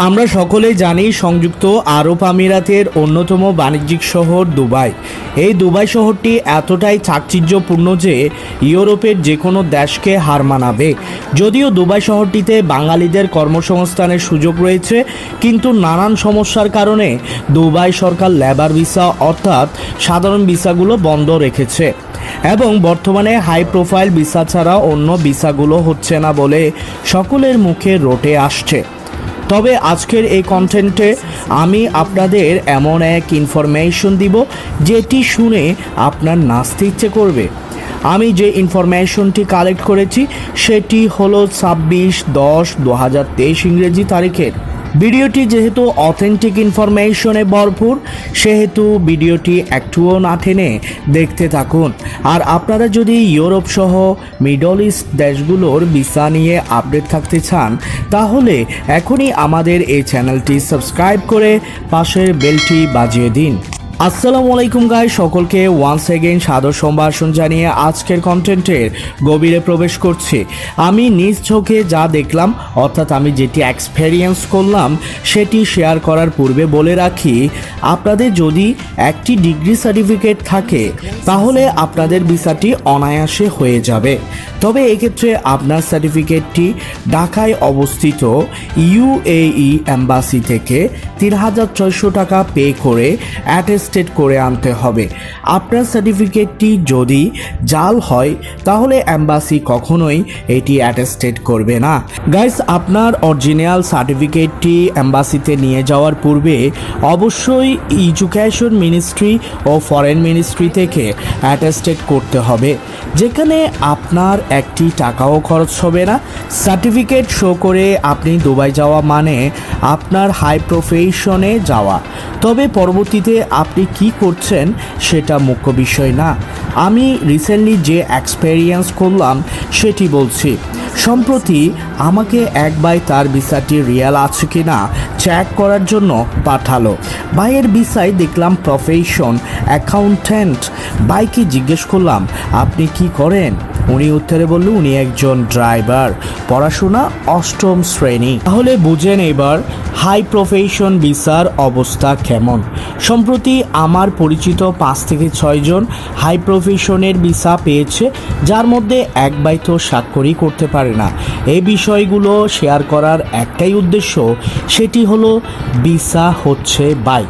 আমরা সকলেই জানি সংযুক্ত আরব আমিরাতের অন্যতম বাণিজ্যিক শহর দুবাই। এই দুবাই শহরটি এতটাই চাকচিক্যপূর্ণ যে ইউরোপের যে কোনো দেশকে হার মানাবে। যদিও দুবাই শহরটিতে বাঙালিদের কর্মসংস্থানের সুযোগ রয়েছে, কিন্তু নানান সমস্যার কারণে দুবাই সরকার লেবার ভিসা অর্থাৎ সাধারণ ভিসাগুলো বন্ধ রেখেছে এবং বর্তমানে হাই প্রোফাইল ভিসা ছাড়া অন্য ভিসাগুলো হচ্ছে না বলে সকলের মুখে রটে আসছে। তবে আজকের এই কন্টেন্টে আমি আপনাদের এমন এক ইনফরমেশন দিব যেটি শুনে আপনার নাচতে ইচ্ছে করবে। আমি যে ইনফরমেশনটি কালেক্ট করেছি সেটি হলো 26/10/2023 ইংরেজি তারিখের। ভিডিওটি যেহেতু অথেন্টিক ইনফরমেশনে ভরপুর, সেহেতু ভিডিওটি একটুও না টেনে দেখতে থাকুন। আর আপনারা যদি ইউরোপ সহ মিডল ইস্ট দেশগুলোর ভিসা নিয়ে আপডেট থাকতে চান, তাহলে এখনই আমাদের এই চ্যানেলটি সাবস্ক্রাইব করে পাশের বেলটি বাজিয়ে দিন। আসসালামু আলাইকুম গাইস, সকলকে ওয়ান্স এগেইন সাদর সম্ভাষণ জানিয়ে আজকের কন্টেন্টের গভীরে প্রবেশ করছি। আমি নিজ চোখে যা দেখলাম অর্থাৎ আমি যেটি এক্সপেরিয়েন্স করলাম সেটি শেয়ার করার পূর্বে বলে রাখি, আপনাদের যদি একটি ডিগ্রি সার্টিফিকেট থাকে তাহলে আপনাদের ভিসাটি অনায়াসে হয়ে যাবে। তবে এক্ষেত্রে আপনার সার্টিফিকেটটি ঢাকায় অবস্থিত U.A.E এম্বাসি থেকে ৩,৬০০ টাকা পে করে অ্যাটেস্টেড করে আনতে হবে। আপনার সার্টিফিকেটটি যদি জাল হয় তাহলে এম্বাসি কখনোই এটি অ্যাটেস্টেড করবে না। গাইস, আপনার অরিজিনাল সার্টিফিকেটটি এম্বাসিতে নিয়ে যাওয়ার পূর্বে অবশ্যই এডুকেশন মিনিস্ট্রি ও ফরেন মিনিস্ট্রি থেকে অ্যাটেস্টেড করতে হবে, যেখানে আপনার একটি টাকাও খরচ হবে না। সার্টিফিকেট শো করে আপনি দুবাই যাওয়া মানে আপনার হাই প্রফেশনে যাওয়া। তবে পরবর্তীতে আপনি কি করছেন সেটা মুখ্য বিষয় না। আমি রিসেন্টলি যে এক্সপেরিয়েন্স করলাম সেটি বলছি। সম্প্রতি আমাকে এক ভাই তার ভিসাটি রিয়েল আছে কিনা চেক করার জন্য পাঠালো। ভাইয়ের ভিসায় দেখলাম প্রফেশন অ্যাকাউন্ট্যান্ট। ভাইকে জিজ্ঞেস করলাম, আপনি কি করেন? উনি উত্তরে বলল উনি একজন ড্রাইভার, পড়াশোনা 8ম শ্রেণী। তাহলে বুঝেন এবার হাই প্রফেশন ভিসার অবস্থা কেমন। সম্প্রতি আমার পরিচিত 5 থেকে 6 জন হাই প্রফেশনের ভিসা পেয়েছে, যার মধ্যে এক ভাই তো স্বাক্ষরই করতে পারে না। এই বিষয়গুলো শেয়ার করার একটাই উদ্দেশ্য, সেটি হলো ভিসা হচ্ছে বাই।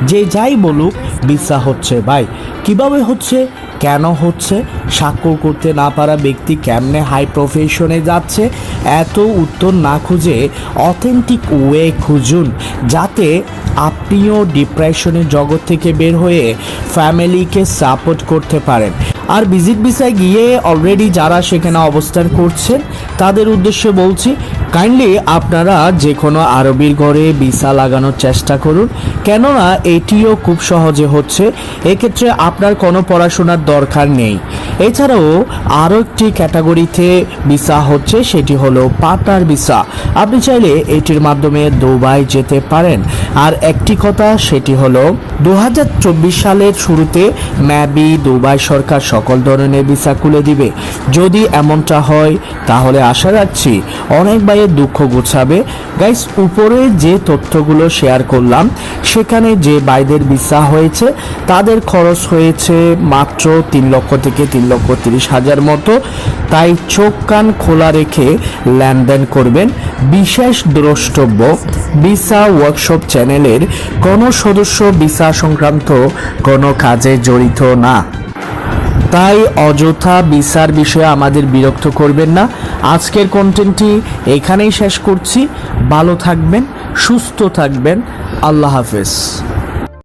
যে যাই বলুক, ভিসা হচ্ছে বাই। কিভাবে হচ্ছে, কেন হচ্ছে, স্বাক্ষর করতে না পারা ব্যক্তি কেমনে হাই প্রফেশনে যাচ্ছে, এত উত্তর না খুঁজে অথেন্টিক ওয়ে খুঁজুন, যাতে আপনিও ডিপ্রেশনের জগৎ থেকে বের হয়ে ফ্যামিলিকে সাপোর্ট করতে পারেন। আর ভিজিট ভিসায় গিয়ে অলরেডি যারা সেখানে অবস্থান করছেন তাদের উদ্দেশ্যে বলছি, কাইন্ডলি আপনারা যে কোনো আরবির ঘরে ভিসা লাগানোর চেষ্টা করুন, কেননা এটিও খুব সহজে হচ্ছে। এক্ষেত্রে আপনার কোনো পড়াশোনার দরকার নেই। এছাড়াও আরও একটি ক্যাটাগরিতে ভিসা হচ্ছে, সেটি হলো পার্টনার ভিসা। আপনি চাইলে এটির মাধ্যমে দুবাই যেতে পারেন। আর একটি কথা, সেটি হলো 2024 সালের শুরুতে মেবি দুবাই সরকার সকল ধরনের ভিসা খুলে দিবে। যদি এমনটা হয় তাহলে আশা রাখছি অনেক ভাইয়ের দুঃখ ঘুচাবে। গাইস, উপরে যে তথ্যগুলো শেয়ার করলাম সেখানে যে ভাইদের ভিসা হয়েছে তাদের খরচ হয়েছে মাত্র 3 লক্ষ থেকে 3,30,000 মতো। তাই চোখ কান খোলা রেখে লেনদেন করবেন। বিশেষ দ্রষ্টব্য, ভিসা ওয়ার্কশপ চ্যানেলের কোনো সদস্য ভিসা সংক্রান্ত কোনো কাজে জড়িত না। তাই অযথা ভিসার বিষয়ে আমাদের বিরক্ত করবেন না। আজকের কন্টেন্টটি এখানেই শেষ করছি। ভালো থাকবেন, সুস্থ থাকবেন। আল্লাহ হাফেজ।